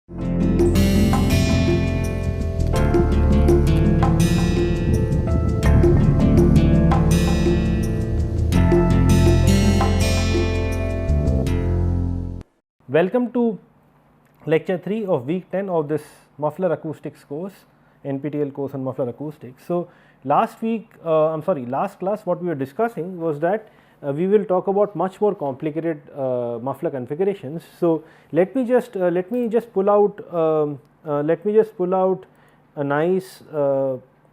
Welcome to lecture 3 of week 10 of this muffler acoustics course, NPTEL course on muffler acoustics. So, last class what we were discussing was that we will talk about much more complicated muffler configurations. So, let me just pull out a nice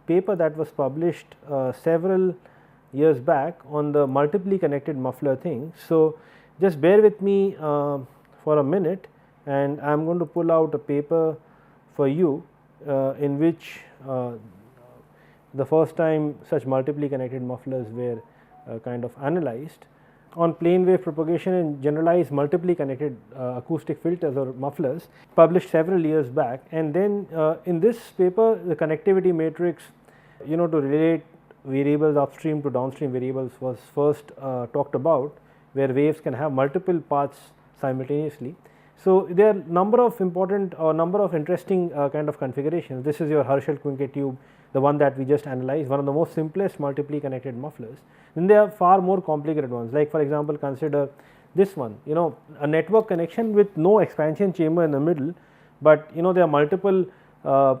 paper that was published several years back on the multiply connected muffler thing. So, just bear with me for a minute, and I am going to pull out a paper for you in which the first time such multiply connected mufflers were kind of analyzed on plane wave propagation and generalized multiply connected acoustic filters or mufflers, published several years back. And then in this paper, the connectivity matrix, to relate variables upstream to downstream variables was first talked about, where waves can have multiple paths simultaneously. So, there are number of important or number of interesting kind of configurations. This is your Herschel-Quincke tube, the one that we just analyzed, one of the most simplest multiply connected mufflers. Then there are far more complicated ones, like for example, consider this one, a network connection with no expansion chamber in the middle, but there are multiple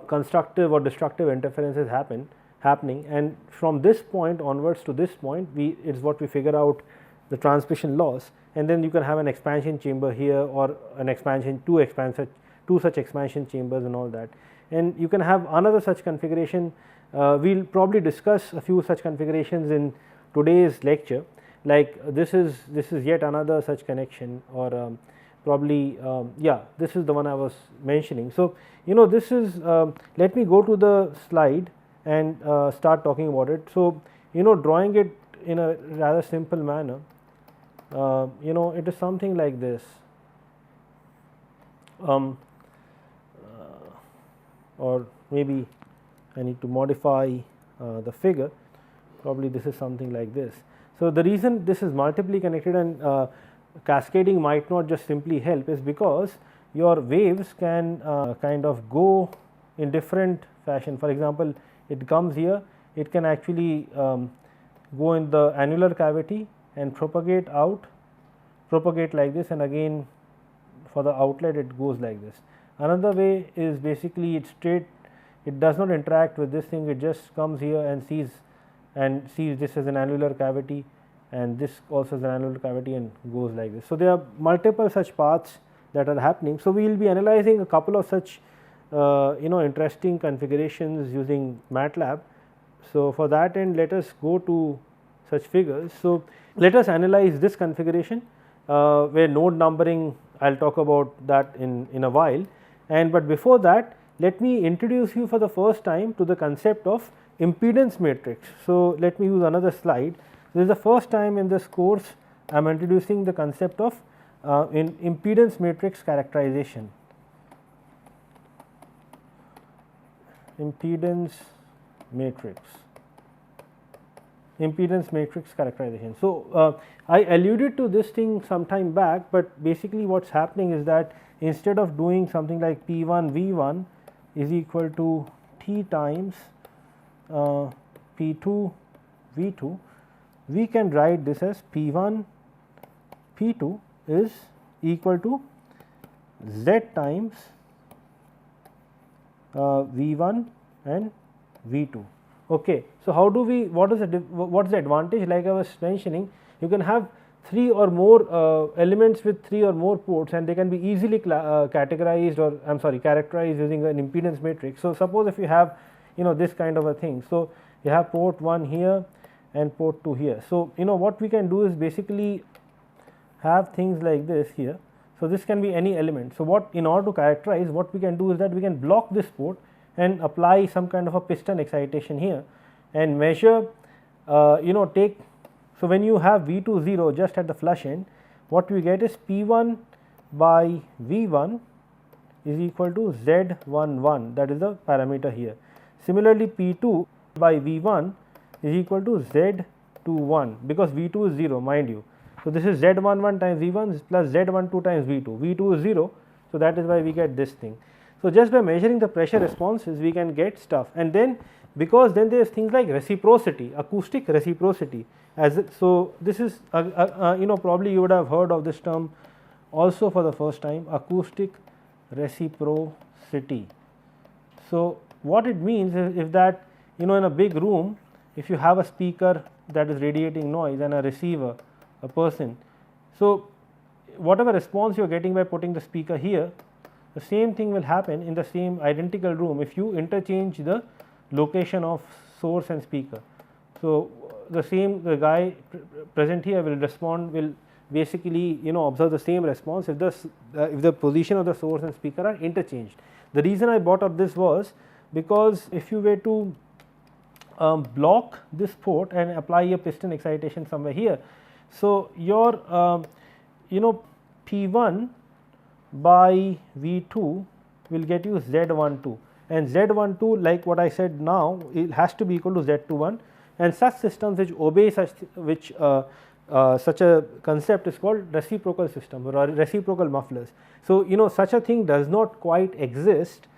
constructive or destructive interferences happening, and from this point onwards to this point, it is what we figure out the transmission loss, and then you can have an expansion chamber here or an expansion, two such expansion chambers and all that, and you can have another such configuration. We will probably discuss a few such configurations in today's lecture, like this is yet another such connection, or this is the one I was mentioning. So, this is let me go to the slide and start talking about it. So, drawing it in a rather simple manner, it is something like this, or maybe I need to modify the figure. Probably this is something like this. So, the reason this is multiply connected and cascading might not just simply help is because your waves can kind of go in different fashion. For example, it comes here, it can actually go in the annular cavity and propagate like this, and again for the outlet it goes like this. Another way is basically it straight, it does not interact with this thing, it just comes here and sees this as an annular cavity, and this also is an annular cavity and goes like this. So, there are multiple such paths that are happening. So, we will be analyzing a couple of such interesting configurations using MATLAB. So, for that end, let us go to such figures. So, let us analyze this configuration where node numbering, I will talk about that in a while, but before that let me introduce you for the first time to the concept of impedance matrix. So, let me use another slide. This is the first time in this course I am introducing the concept of in impedance matrix characterization. Impedance matrix characterization. So, I alluded to this thing some time back, but basically what is happening is that instead of doing something like P1 V1 is equal to T times P2 V2, we can write this as P1 P2 is equal to Z times V1 and V2. Okay. So, how do we, what is the advantage? Like I was mentioning, you can have 3 or more elements with 3 or more ports, and they can be easily categorized, or I am sorry, characterized using an impedance matrix. So, suppose if you have this kind of a thing. So, you have port 1 here and port 2 here. So, what we can do is basically have things like this here. So, this can be any element. So, what in order to characterize, what we can do is that we can block this port and apply some kind of a piston excitation here and measure take. So, when you have V2 0 just at the flush end, what we get is P1 by V1 is equal to Z11, that is the parameter here. Similarly, P2 by V1 is equal to Z21, because V2 is 0, mind you. So, this is Z11 times V1 plus Z12 times V2, V2 is 0. So, that is why we get this thing. So, just by measuring the pressure responses we can get stuff, and then because then there is things like reciprocity, acoustic reciprocity. So, this is probably you would have heard of this term also for the first time, acoustic reciprocity. So, what it means is if that in a big room, if you have a speaker that is radiating noise and a receiver, a person. So, whatever response you are getting by putting the speaker here, the same thing will happen in the same identical room if you interchange the location of source and speaker. So, the guy present here will respond, will basically observe the same response if the position of the source and speaker are interchanged. The reason I brought up this was because if you were to block this port and apply a piston excitation somewhere here. So, your P1 by V2 will get you Z12, and Z12, like what I said now, it has to be equal to Z21, and such systems which obey such a concept is called reciprocal system or reciprocal mufflers. So, such a thing does not quite exist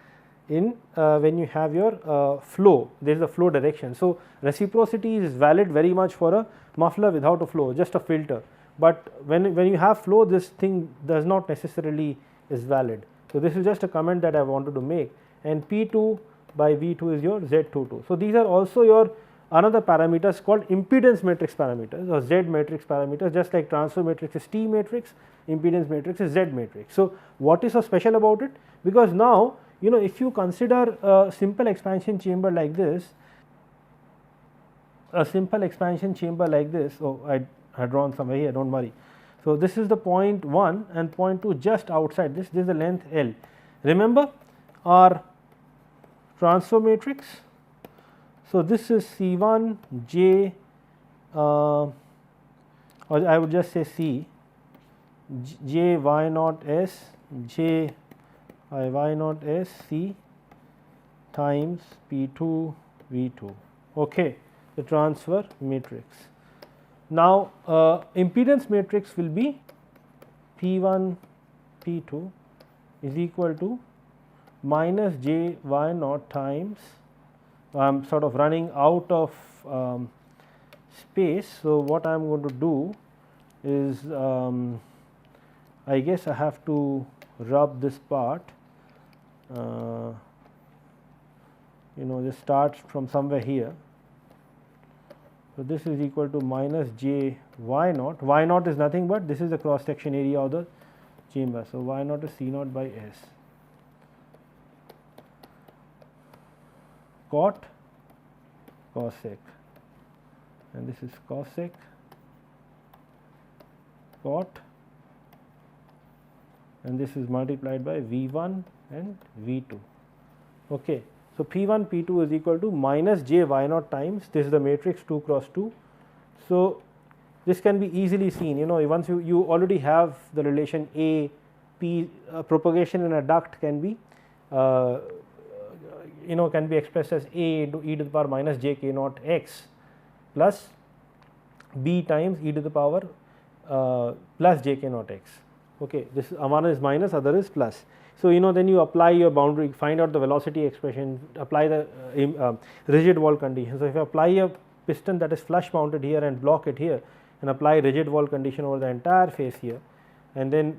in when you have your flow, there is a flow direction. So, reciprocity is valid very much for a muffler without a flow, just a filter, but when you have flow, this thing does not necessarily is valid. So, this is just a comment that I wanted to make, and P2 by V2 is your Z22. So, these are also your another parameters called impedance matrix parameters or Z matrix parameters, just like transfer matrix is T matrix, impedance matrix is Z matrix. So, what is so special about it? Because now if you consider a simple expansion chamber like this, oh, I had drawn somewhere here, do not worry. So, this is the point 1 and point 2 just outside this is the length L. Remember our transfer matrix. So, this is C1 J or I would just say C J Y naught S J Y naught S C times P2 V2, okay, the transfer matrix. Now, impedance matrix will be P1 P2 is equal to minus J Y naught times, I am sort of running out of space. So, what I am going to do is I guess I have to rub this part, just start from somewhere here. So, this is equal to minus J Y naught, Y naught is nothing but this is the cross section area of the chamber. So, Y naught is C naught by S cot cosec, and this is cosec cot, and this is multiplied by V1 and V2. Okay. So, P1 P2 is equal to minus J Y naught times this is the matrix 2 cross 2. So, this can be easily seen, once you already have the relation A P, propagation in a duct can be can be expressed as A into e to the power minus j k naught x plus B times e to the power plus j k naught x. Okay, this one is minus, other is plus. So, then you apply your boundary, find out the velocity expression, apply the rigid wall condition. So, if you apply a piston that is flush mounted here and block it here and apply rigid wall condition over the entire face here, and then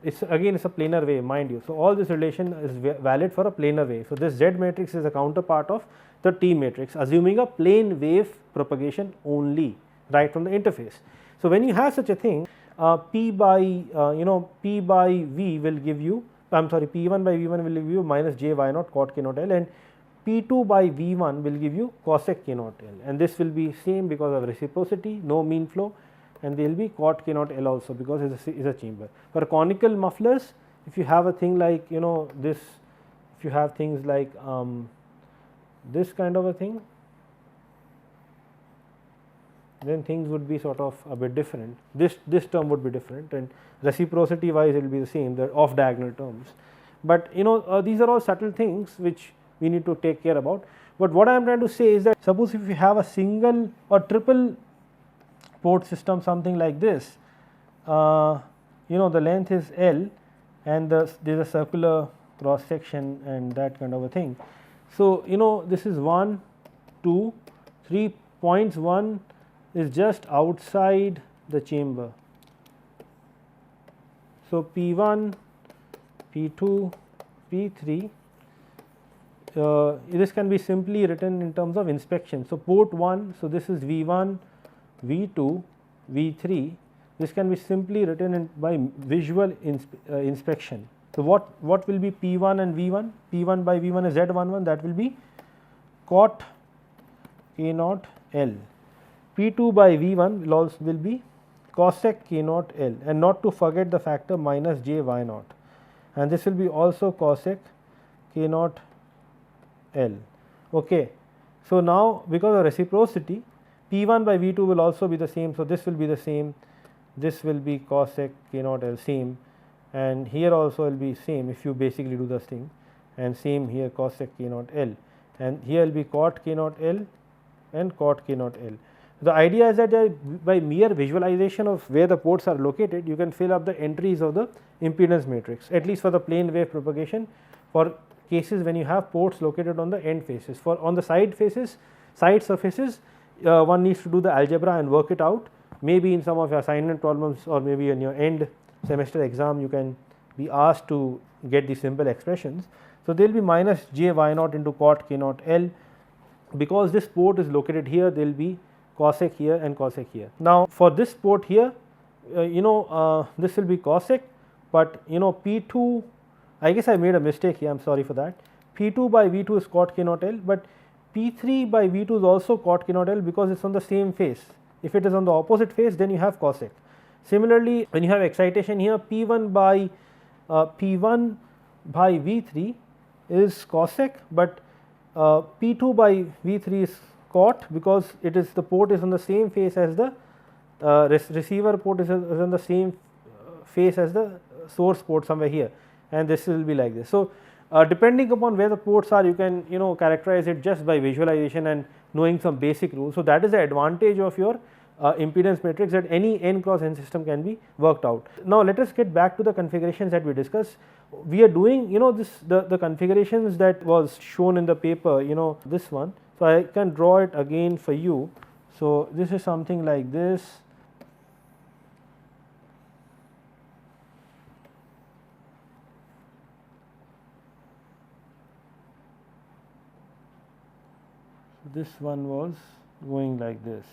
it's again it's a planar wave, mind you. So, all this relation is valid for a planar wave. So, this Z matrix is a counterpart of the T matrix, assuming a plane wave propagation only right from the interface. So, when you have such a thing, P by P by V will give you, I am sorry, P1 by V1 will give you minus J Y naught cot k naught L, and P2 by V1 will give you cosec k naught L, and this will be same because of reciprocity, no mean flow, and there will be cot k naught L also because it is a chamber. For conical mufflers, if you have a thing like this, if you have things like this kind of a thing, then things would be sort of a bit different. This term would be different, and reciprocity wise it will be the same, the off diagonal terms. But these are all subtle things which we need to take care about. But what I am trying to say is that suppose if you have a single or triple port system, something like this, the length is L, and there is a circular cross section and that kind of a thing. So, this is 1, 2, 3 points. 1 is just outside the chamber. So, P1, P2, P3, this can be simply written in terms of inspection. So, port 1, so this is V1, V2, V3, this can be simply written by visual inspection. So, what will be P1 and V1? P1 by V1 is Z11, that will be cot K naught L. P2 by V1 will be cosec K naught L, and not to forget the factor minus j y naught, and this will be also cosec K naught L. Okay. So, now because of reciprocity, P1 by V2 will also be the same. So, this will be the same, this will be cosec K naught L same, and here also will be same if you basically do this thing, and same here cosec K naught L, and here will be cot K naught L and cot K naught L. The idea is that by mere visualization of where the ports are located, you can fill up the entries of the impedance matrix, at least for the plane wave propagation, for cases when you have ports located on the end faces. For on the side faces, side surfaces, one needs to do the algebra and work it out. Maybe in some of your assignment problems, or maybe in your end semester exam, you can be asked to get these simple expressions. So, there will be minus j y naught into cot K naught L. Because this port is located here, there will be cosec here and cosec here. Now, for this port here, this will be cosec, but P2, I guess I made a mistake here, I am sorry for that. P2 by V2 is cot K naught L, but P3 by V2 is also cot K naught L because it is on the same face. If it is on the opposite face, then you have cosec. Similarly, when you have excitation here, P1 by V3 is cosec, but P2 by V3 is cot, because it is the port is on the same face as the receiver port is on the same face as the source port somewhere here, and this will be like this. So, depending upon where the ports are, you can characterize it just by visualization and knowing some basic rules. So, that is the advantage of your impedance matrix, that any n cross n system can be worked out. Now, let us get back to the configurations that we discussed. We are doing the configurations that was shown in the paper, this one. So, I can draw it again for you. So, this is something like this. So, this one was going like this.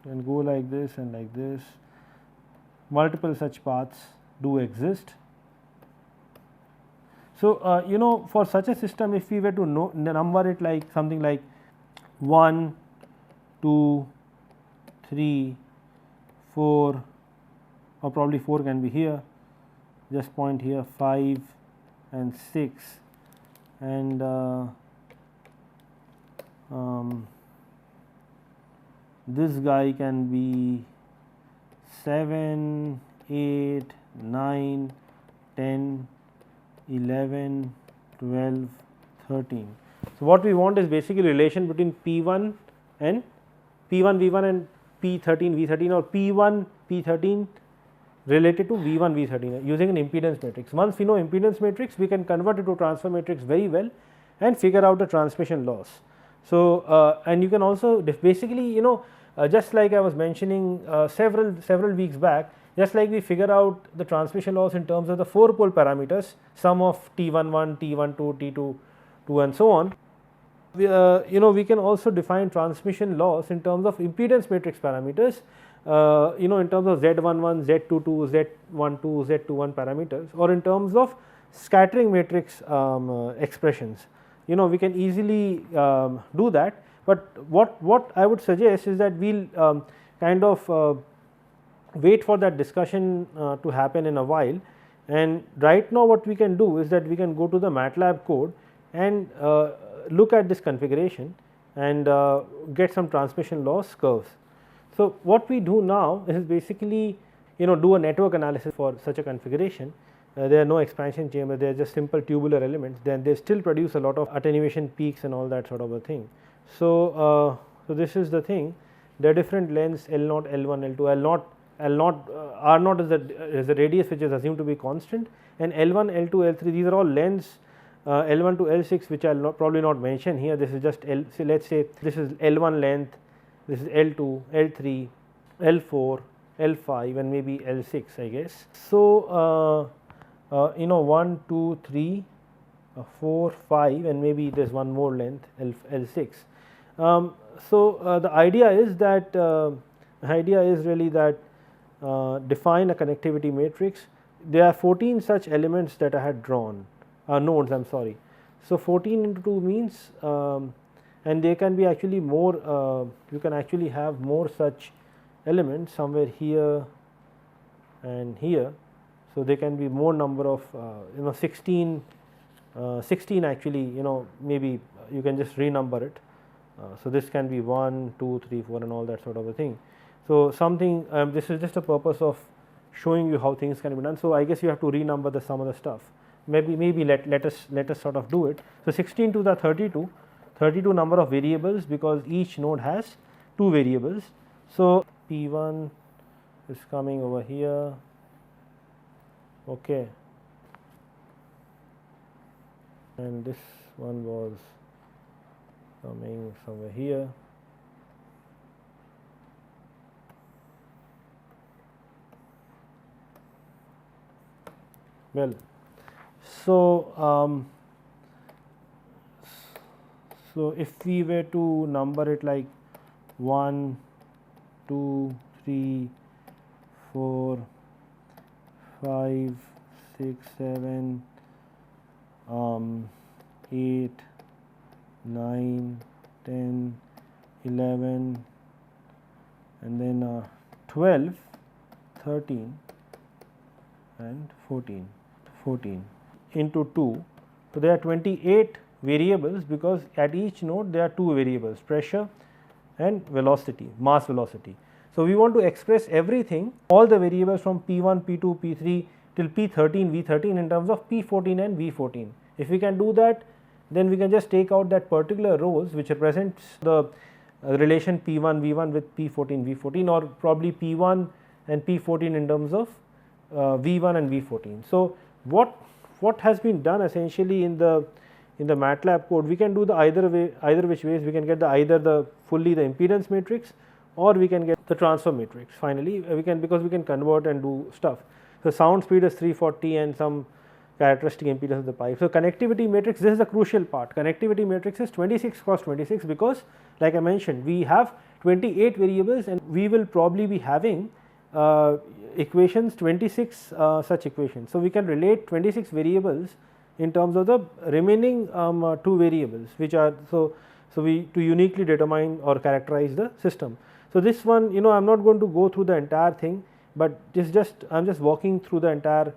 And go like this and like this. Multiple such paths do exist. So, for such a system, if we were to number it like something like 1, 2, 3, 4, or probably 4 can be here, just point here 5 and 6, and this guy can be 7, 8, 9, 10, 11, 12, 13. So, what we want is basically relation between P1 and P1 V1 and P13 V13, or P1 P13 related to V1 V13 using an impedance matrix. Once we know impedance matrix, we can convert it to transfer matrix very well and figure out the transmission loss. So, and you can also basically just like I was mentioning several weeks back, just like we figure out the transmission loss in terms of the 4 pole parameters, sum of T11, T12, T22 and so on. We can also define transmission loss in terms of impedance matrix parameters, in terms of Z11, Z22, Z12, Z21 parameters, or in terms of scattering matrix expressions. We can easily do that, but what I would suggest is that we will kind of wait for that discussion to happen in a while, and right now what we can do is that we can go to the MATLAB code and look at this configuration and get some transmission loss curves. So, what we do now is basically do a network analysis for such a configuration. There are no expansion chambers, they are just simple tubular elements, then they still produce a lot of attenuation peaks and all that sort of a thing. So, so this is the thing, the different lengths L naught, L 1, L 2, L naught R naught is the radius which is assumed to be constant, and L 1, L 2, L 3 these are all lengths L 1 to L 6 which I will probably not mention here. This is just L, so let us say this is L 1 length, this is L 2, L 3, L 4, L 5 and maybe L 6 I guess. So, 1, 2, 3, 4, 5 and maybe there is one more length L 6. So, the idea is that really that define a connectivity matrix. There are 14 such elements that I had drawn nodes I am sorry. So, 14 into 2 means and there can be actually more you can actually have more such elements somewhere here and here. So, there can be more number of 16 actually maybe you can just renumber it. So, this can be 1, 2, 3, 4 and all that sort of a thing. So, something this is just a purpose of showing you how things can be done. So, I guess you have to renumber the some of the stuff, maybe let us sort of do it. So, 16 to the 32 number of variables because each node has 2 variables. So, P 1 is coming over here, okay, and this one was coming somewhere here. Well, so so if we were to number it like 1, 2, 3, 4, 5, 6, 7, 8, 9, 10, 11 and then 12, 13 and 14 into 2. So, there are 28 variables because at each node there are 2 variables, pressure and velocity, mass velocity. So, we want to express everything, all the variables from P 1, P 2, P 3 till P 13, V 13 in terms of P 14 and V 14. If we can do that, then we can just take out that particular rows which represents the relation P 1 V 1 with P 14 V 14 or probably P 1 and P 14 in terms of V 1 and V 14. So, what has been done essentially in the MATLAB code, we can do the either which ways. We can get either the impedance matrix or we can get the transfer matrix. Finally, we can, because we can convert and do stuff. So, sound speed is 340 and some characteristic impedance of the pipe. So, connectivity matrix, this is the crucial part. Connectivity matrix is 26 cross 26 because like I mentioned, we have 28 variables and we will probably be having equations 26 such equations. So, we can relate 26 variables in terms of the remaining 2 variables which are so we to uniquely determine or characterize the system. So, this one I am not going to go through the entire thing, but I am just walking through the entire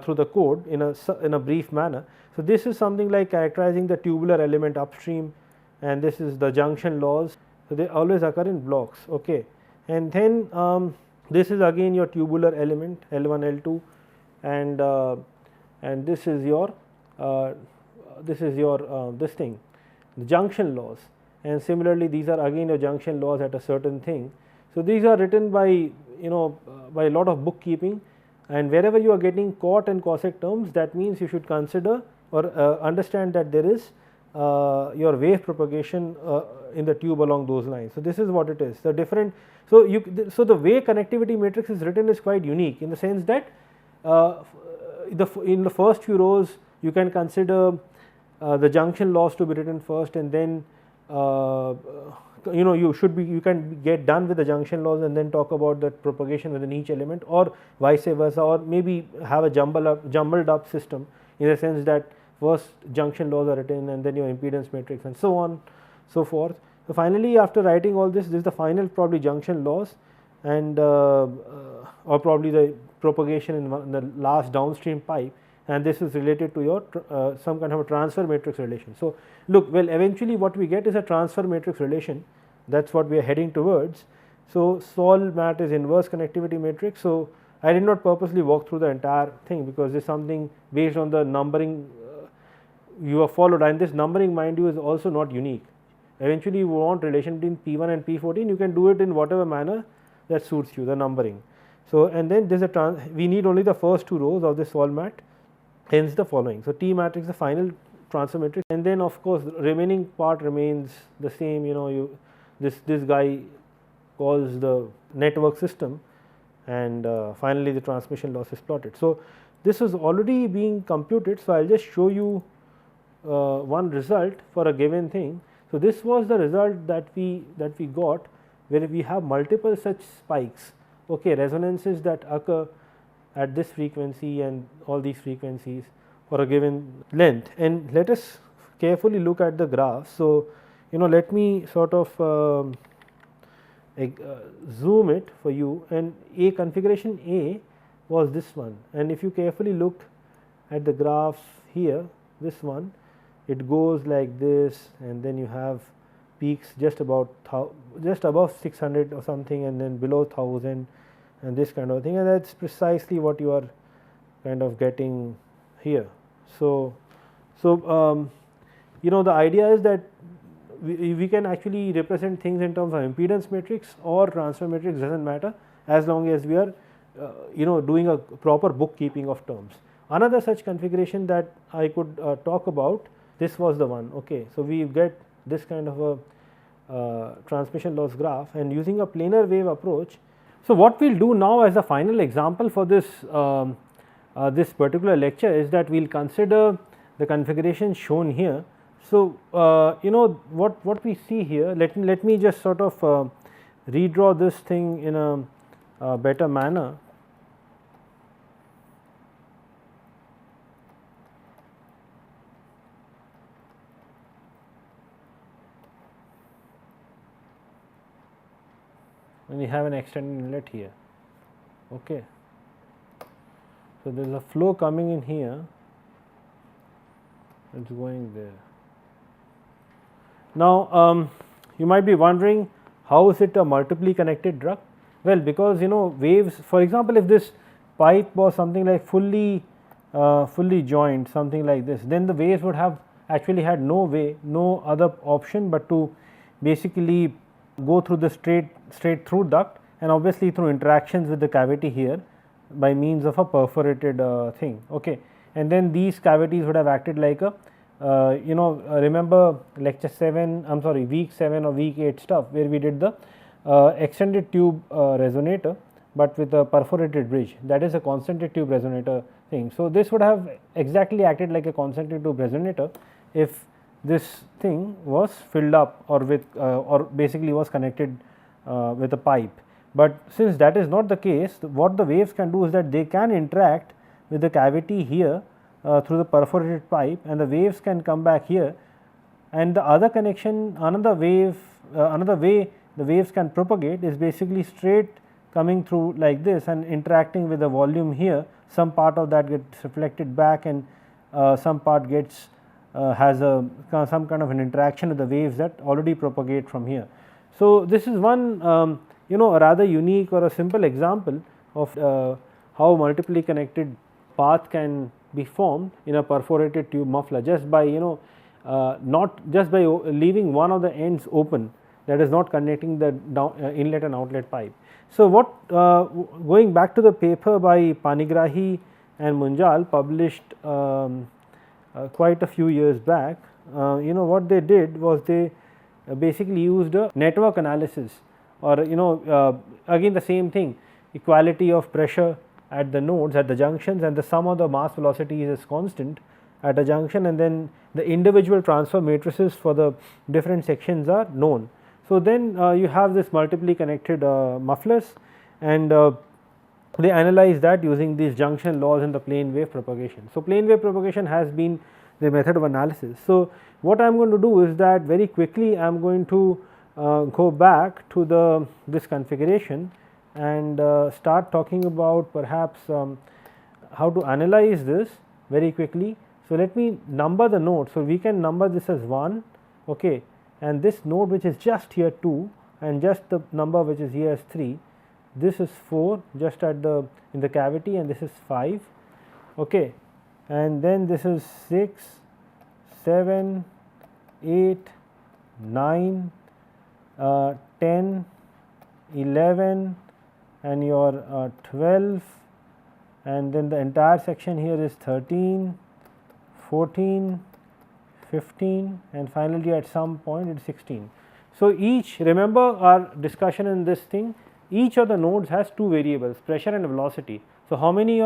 through the code in a brief manner. So, this is something like characterizing the tubular element upstream and this is the junction laws. So, they always occur in blocks, okay. And then this is again your tubular element L 1 L 2 and this is your this thing, the junction laws, and similarly these are again your junction laws at a certain thing. So, these are written by by a lot of bookkeeping, and wherever you are getting cot and cosec terms, that means you should consider or understand that there is your wave propagation in the tube along those lines. So, this is what it is. The different, so the way connectivity matrix is written is quite unique in the sense that in the first few rows you can consider the junction laws to be written first, and then you can get done with the junction laws and then talk about the propagation within each element, or vice versa, or maybe have a jumbled up system in the sense that first junction laws are written and then your impedance matrix and so on so forth. So, finally, after writing all this is the final probably junction laws and or probably the propagation in the last downstream pipe, and this is related to your some kind of a transfer matrix relation. So, look, well, eventually what we get is a transfer matrix relation, that is what we are heading towards. So, Sol mat is inverse connectivity matrix. So, I did not purposely walk through the entire thing because this is something based on the numbering you have followed, and this numbering, mind you, is also not unique. eventually you want relation between P1 and P14, you can do it in whatever manner that suits you, the numbering. So, and then there is a we need only the first two rows of this format, hence the following. So, T matrix the final transfer matrix, and then of course the remaining part remains the same, you this guy calls the network system, and finally the transmission loss is plotted. So, this is already being computed. So, I will just show you one result for a given thing. So, this was the result that we got, where we have multiple such spikes, resonances that occur at this frequency and all these frequencies for a given length. And let us carefully look at the graph. So, let me sort of zoom it for you, and A configuration A was this one, and if you carefully look at the graphs here, this one, it goes like this, and then you have peaks just above 600 or something, and then below 1000 and this kind of thing, and that is precisely what you are kind of getting here. So, the idea is that we can actually represent things in terms of impedance matrix or transfer matrix, does not matter, as long as we are doing a proper bookkeeping of terms. Another such configuration that I could talk about, this was the one. So, we get this kind of a transmission loss graph, and using a planar wave approach. So, what we will do now as a final example for this this particular lecture is that we will consider the configuration shown here. So, what we see here, let me just sort of redraw this thing in a better manner. And we have an extended inlet here. So, there is a flow coming in here, it is going there. Now, you might be wondering, how is it a multiply connected duct? Well, because waves, for example, if this pipe was something like fully joined, something like this, then the waves would have actually had no other option but to basically go through the straight through duct, and obviously through interactions with the cavity here by means of a perforated thing. And then these cavities would have acted like a remember lecture 7, I am sorry, week 7 or week 8 stuff, where we did the extended tube resonator, but with a perforated bridge, that is a concentric tube resonator thing. So, this would have exactly acted like a concentric tube resonator if this thing was filled up or with or basically was connected with a pipe. But since that is not the case, what the waves can do is that they can interact with the cavity here through the perforated pipe, and the waves can come back here, and the other connection, another way the waves can propagate is basically straight coming through like this and interacting with the volume here. Some part of that gets reflected back, and some part gets has some kind of an interaction with the waves that already propagate from here. So, this is one a rather unique or a simple example of how multiply connected path can be formed in a perforated tube muffler, just by not just by leaving one of the ends open, that is not connecting the inlet and outlet pipe. So, what going back to the paper by Panigrahi and Munjal, published quite a few years back, what they did was they basically used a network analysis, or again the same thing, equality of pressure at the nodes, at the junctions, and the sum of the mass velocities is constant at a junction, and then the individual transfer matrices for the different sections are known. So, then you have this multiply connected mufflers, and they analyze that using these junction laws in the plane wave propagation. So, plane wave propagation has been the method of analysis. So, what I am going to do is that very quickly I am going to go back to this configuration and start talking about perhaps how to analyze this very quickly. So, let me number the nodes. So, we can number this as 1, and this node which is just here 2, and just the number which is here is 3. This is 4 just at in the cavity, and this is 5, and then this is 6, 7, 8, 9, 10, 11 and your 12, and then the entire section here is 13, 14, 15 and finally at some point it is 16. So, each, remember our discussion in this thing, each of the nodes has two variables, pressure and velocity. So, how many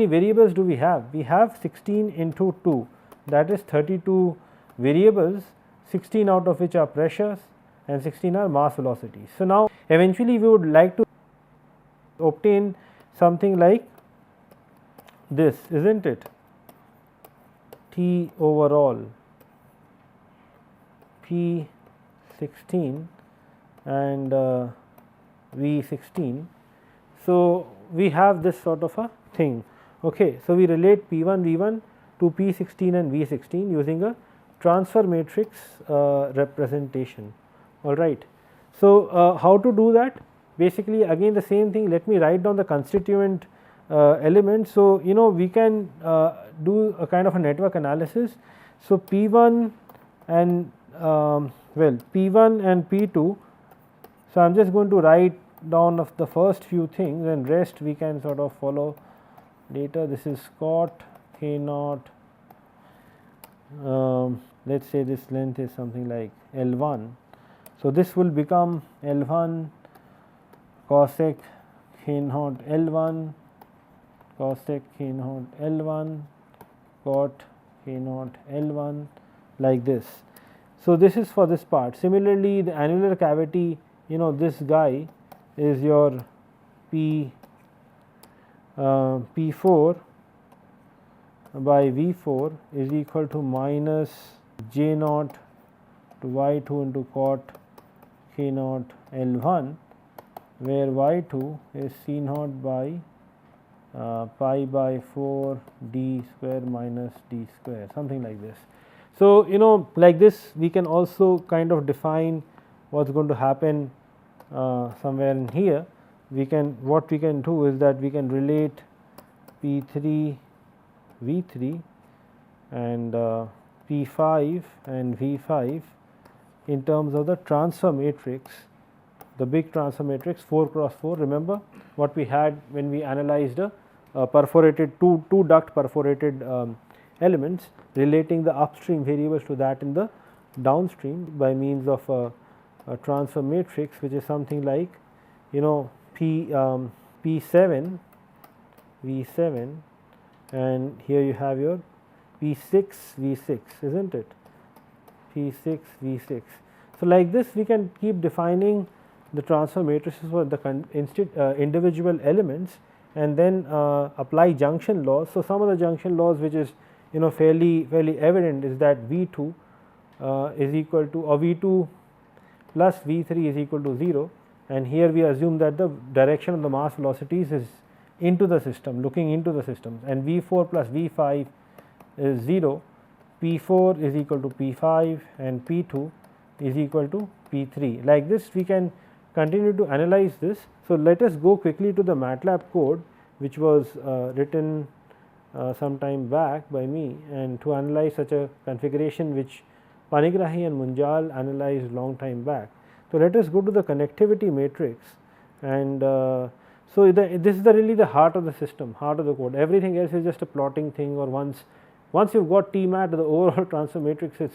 variables do we have? We have 16 into 2, that is 32 variables, 16 out of which are pressures and 16 are mass velocities. So, now eventually we would like to obtain something like this, is not it? T overall P 16 and V 16. So, we have this sort of a thing. Okay. So, we relate P 1 V 1 to P 16 and V 16 using a transfer matrix representation, all right. So, how to do that? Basically again the same thing, let me write down the constituent elements. So, we can do a kind of a network analysis. So, P 1 and P 1 and P 2. So, I am just going to write down of the first few things and rest we can sort of follow later. This is Scott K naught, let us say this length is something like L 1. So, this will become L 1 cosec K naught L 1 cosec K naught L 1 cot K naught L 1 like this. So, this is for this part. Similarly, the annular cavity, this guy is your P 4 by V 4 is equal to minus J naught to Y 2 into cot K naught L 1, where Y 2 is C naught by pi by 4 d square minus d square, something like this. So, like this we can also kind of define what is going to happen somewhere in here. What we can do is that we can relate P 3 V 3 and P 5 and V 5 in terms of the transfer matrix, the big transfer matrix 4 cross 4. Remember what we had when we analyzed a perforated two duct perforated elements, relating the upstream variables to that in the downstream by means of a transfer matrix, which is something like P 7 V 7 and here you have your P 6 V 6, isn't it, P 6 V 6. So, like this we can keep defining the transfer matrices for the individual elements and then apply junction laws. So, some of the junction laws which is fairly evident is that V 2 is equal to, or V 2 plus V 3 is equal to 0, and here we assume that the direction of the mass velocities is into the system, looking into the system, and V 4 plus V 5 is 0, P 4 is equal to P 5 and P 2 is equal to P 3. Like this we can continue to analyze this. So, let us go quickly to the MATLAB code which was written some time back by me, and to analyze such a configuration which Panigrahi and Munjal analyzed long time back. So, let us go to the connectivity matrix, and so this is really the heart of the system, heart of the code. Everything else is just a plotting thing, or once you have got TMAT, the overall transfer matrix is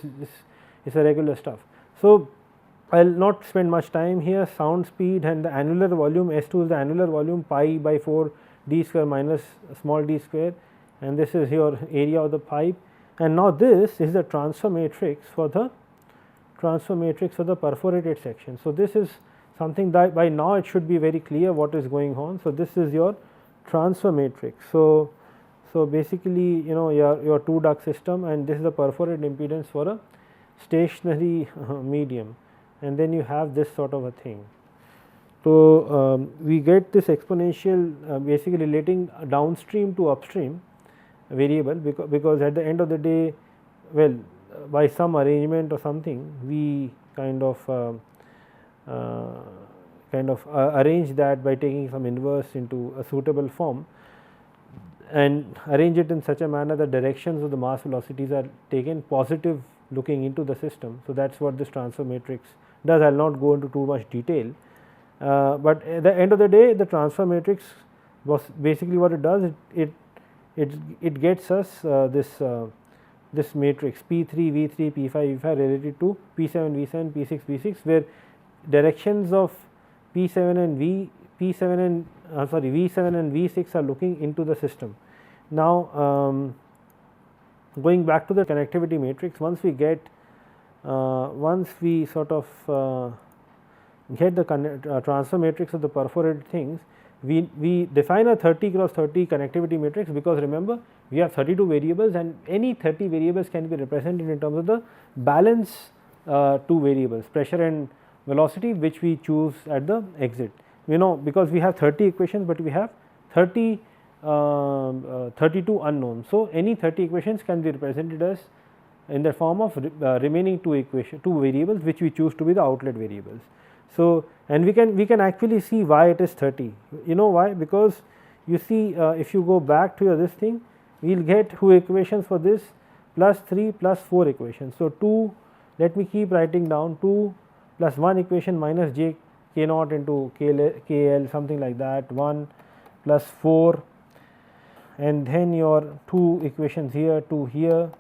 a regular stuff. So, I will not spend much time here. Sound speed and the annular volume, S2 is the annular volume, pi by 4 d square minus small d square, and this is your area of the pipe. And now this is the transfer matrix for the perforated section. So, this is something that by now it should be very clear what is going on. So, this is your transfer matrix. So, basically your two duct system, and this is the perforated impedance for a stationary medium, and then you have this sort of a thing. So, we get this exponential basically relating downstream to upstream variable, because at the end of the day, well, by some arrangement or something we kind of arrange that by taking some inverse into a suitable form and arrange it in such a manner that directions of the mass velocities are taken positive looking into the system. So, that is what this transfer matrix does. I will not go into too much detail, but at the end of the day the transfer matrix was basically what it does. It gets us this matrix P3 V3 P5 V5 related to P7 V7 P6 V6, where directions of P7 and V7 and V7 and V6 are looking into the system. Now, going back to the connectivity matrix, once we sort of get the transfer matrix of the perforated things, we define a 30 cross 30 connectivity matrix, because remember we have 32 variables and any 30 variables can be represented in terms of the balance two variables, pressure and velocity, which we choose at the exit. We know because we have 30 equations, but we have 32 unknowns. So, any 30 equations can be represented as in the form of remaining two variables which we choose to be the outlet variables. So, and we can actually see why it is 30. You know why? Because you see, if you go back to your this thing, we will get 2 equations for this plus 3 plus 4 equations. So, 2, let me keep writing down 2 plus 1 equation minus j k naught into KL something like that, 1 plus 4, and then your 2 equations here, 2 here,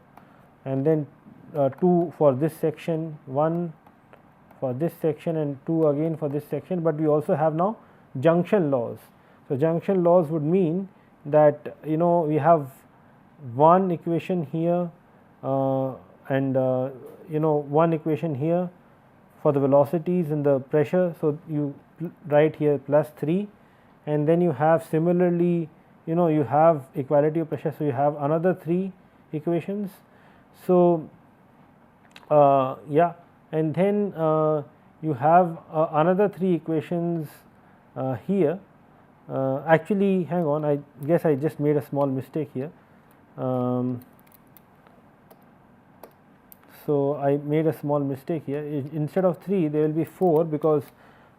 and then 2 for this section, 1 for this section and 2 again for this section, but we also have now junction laws. So, junction laws would mean that we have one equation here and one equation here for the velocities and the pressure. So, you write here plus 3, and then you have similarly you have equality of pressure. So, you have another 3 equations. So, yeah, and then you have another 3 equations here. Actually, hang on, I guess I just made a small mistake here. So, I made a small mistake here. Instead of 3 there will be 4, because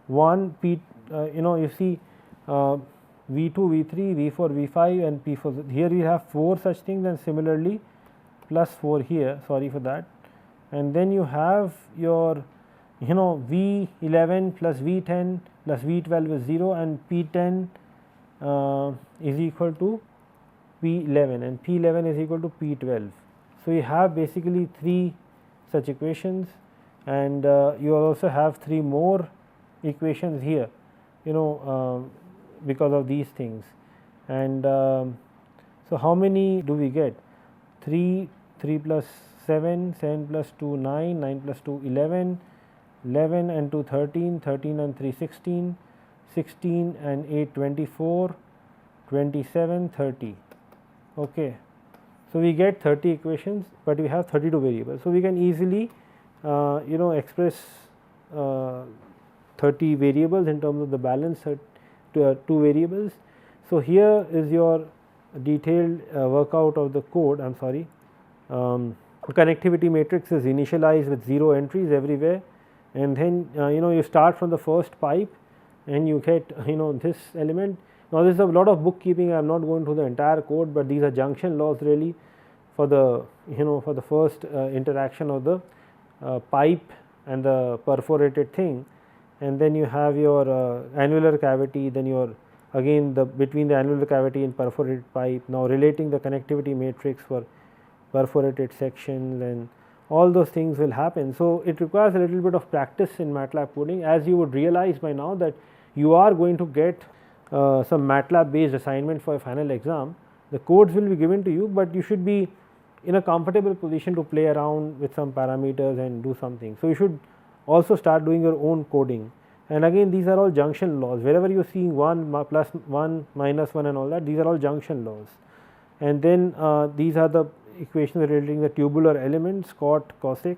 1 P you see V2 V3 V4 V5 and P4. Here we have 4 such things, and similarly plus 4 here, sorry for that. And then you have your V11 plus V10 plus V12 is 0, and P10 is equal to P11 and P11 is equal to P12. So, you have basically 3 such equations, and you also have 3 more equations here because of these things. And so, how many do we get? 3 plus 7, 7 plus 2 9, 9 plus 2 11, 11 and 2 13, 13 and 3 16, 16 and 8 24, 27 30. Okay. So, we get 30 equations, but we have 32 variables. So, we can easily express 30 variables in terms of the balance to 2 variables. So, here is your detailed workout of the code. I am sorry. Connectivity matrix is initialized with 0 entries everywhere, and then you start from the first pipe and you get this element. Now, this is a lot of bookkeeping. I am not going through the entire code, but these are junction laws really for the for the first interaction of the pipe and the perforated thing, and then you have your annular cavity, then your again the between the annular cavity and perforated pipe. Now, relating the connectivity matrix for perforated sections, and all those things will happen. So, it requires a little bit of practice in MATLAB coding, as you would realize by now that you are going to get some MATLAB based assignment for a final exam. The codes will be given to you, but you should be in a comfortable position to play around with some parameters and do something. So, you should also start doing your own coding, and again these are all junction laws. Wherever you are seeing 1 plus 1 minus 1 and all that, these are all junction laws. And then these are the equations relating the tubular elements, cot, cosec,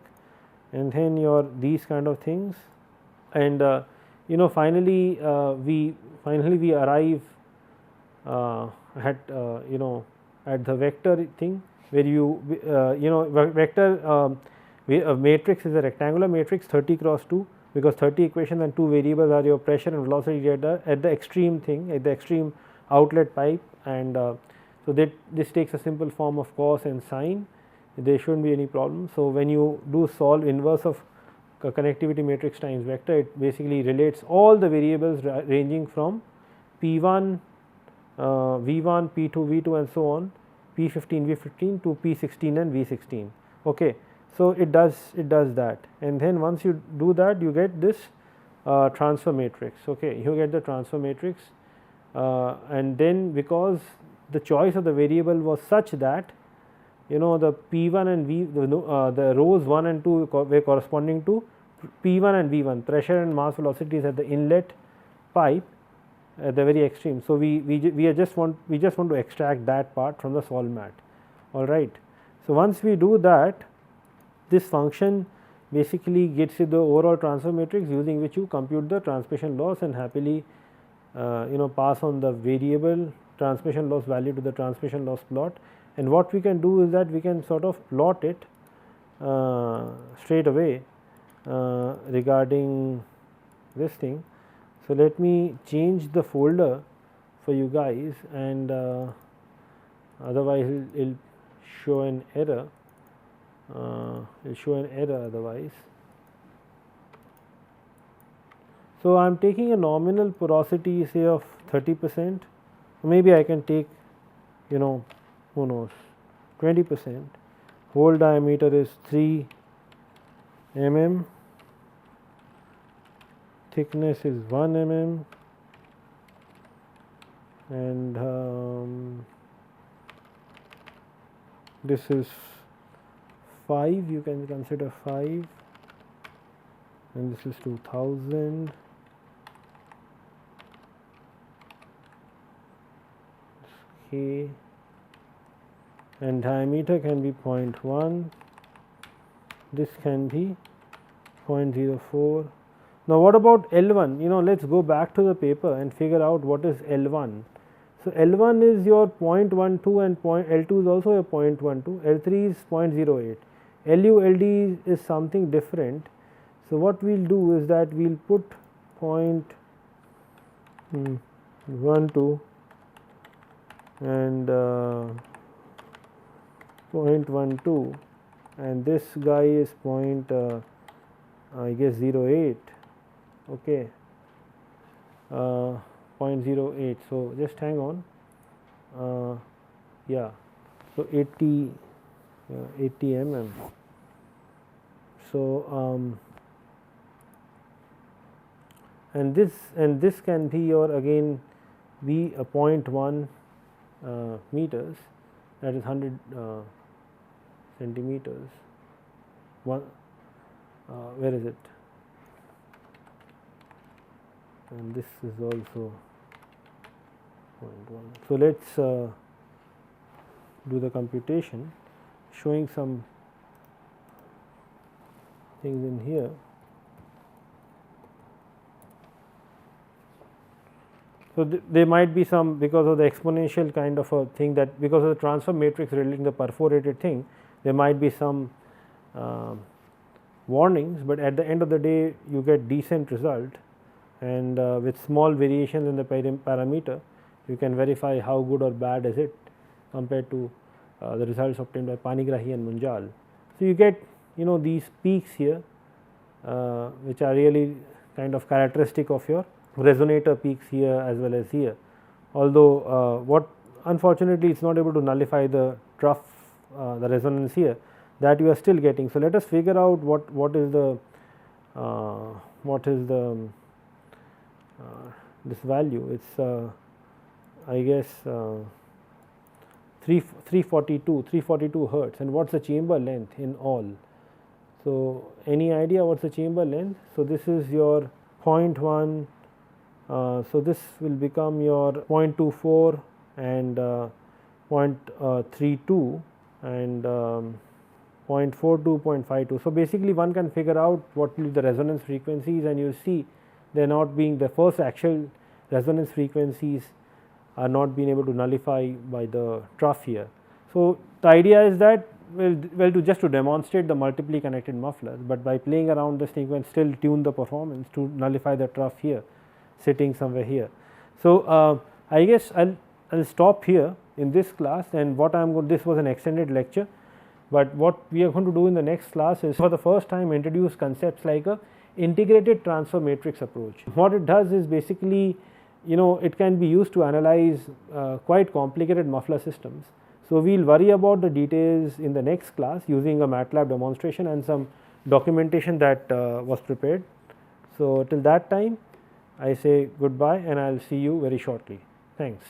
and then your these kind of things. And finally we arrive at at the vector thing, where you vector matrix is a rectangular matrix 30 cross 2, because 30 equations and 2 variables are your pressure and velocity data at the extreme thing, at the extreme outlet pipe. And so, this takes a simple form of cos and sine. there shouldn't be any problem. So, when you do solve inverse of connectivity matrix times vector, it basically relates all the variables ranging from P1, V1, P2, V2 and so on, P15, V15 to P16 and V16. Okay. So, it does that, and then once you do that, you get this transfer matrix. Okay. You get the transfer matrix, and then because the choice of the variable was such that the P1 and V the rows 1 and 2 were corresponding to P1 and V1, pressure and mass velocities at the inlet pipe at the very extreme. So, we just want to extract that part from the Solmat. All right. So, once we do that, this function basically gets you the overall transfer matrix, using which you compute the transmission loss and happily pass on the variable transmission loss value to the transmission loss plot. And what we can do is that we can sort of plot it straight away regarding this thing. So, let me change the folder for you guys, and otherwise it will show an error. It will show an error otherwise. So, I am taking a nominal porosity say of 30%, maybe I can take who knows 20%, hole diameter is 3 mm, thickness is 1 mm, and this is 5, you can consider 5, and this is 2000. Okay, and diameter can be 0.1, this can be 0.04. Now, what about L1? Let us go back to the paper and figure out what is L1. So, L1 is your 0.12 and L2 is also a 0.12, L3 is 0.08, LU, LD is something different. So, what we will do is that we will put 0.12 and 0.12, and this guy is I guess 08, okay, 0.08. So, just hang on, yeah, so 80 mm. So, and this can be your again be a 0.1 meters, that is 100 centimeters. Where is it? And this is also 0.1. So, let us do the computation, showing some things in here. So, there might be some, because of the exponential kind of a thing, that because of the transfer matrix relating the perforated thing, there might be some warnings, but at the end of the day you get decent result, and with small variations in the parameter you can verify how good or bad is it compared to the results obtained by Panigrahi and Munjal. So, you get these peaks here which are really kind of characteristic of your resonator peaks here as well as here, although what unfortunately it is not able to nullify the trough, the resonance here, that you are still getting. So, let us figure out what is the this value. It is I guess 342 hertz, and what is the chamber length in all. So, any idea what is the chamber length? So, this is your 0.1. So, this will become your 0.24 and 0.32 and 0.42, 0.52. So, basically one can figure out what will be the resonance frequencies, and you see they are not being, the first actual resonance frequencies are not being able to nullify by the trough here. So, the idea is that just to demonstrate the multiply connected mufflers, but by playing around this thing you can still tune the performance to nullify the trough here sitting somewhere here. So, I guess I will stop here in this class, and what I am going, this was an extended lecture, But what we are going to do in the next class is for the first time introduce concepts like a integrated transfer matrix approach. What it does is basically, it can be used to analyze quite complicated muffler systems. So, we will worry about the details in the next class using a MATLAB demonstration and some documentation that was prepared. So, till that time I say goodbye and I will see you very shortly. Thanks.